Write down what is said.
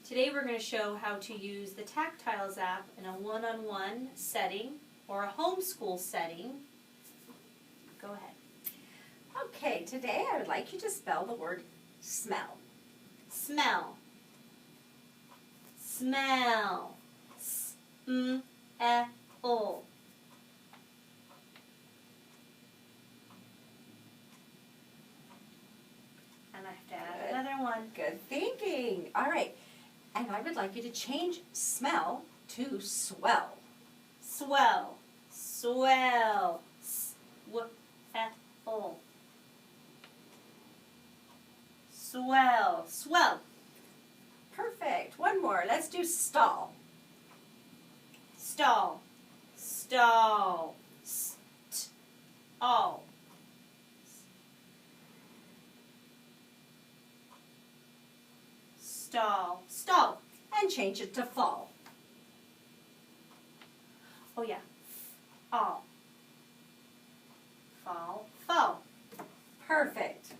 Today we're going to show how to use the TacTilesapp in a one-on-one setting or a homeschool setting. Go ahead. Okay, today I would like you to spell the word smell. Smell. Smell. S-M-E-L. And I have to add another one. Good thinking. All right. And I would like you to change smell to swell. Swell. Swell. S-W-E-L. Swell. Swell. Perfect. One more. Let's do stall. Stall. Stall. St-all. Stall. Stall. And change it to fall. Oh yeah. All. Fall. Fall. Perfect.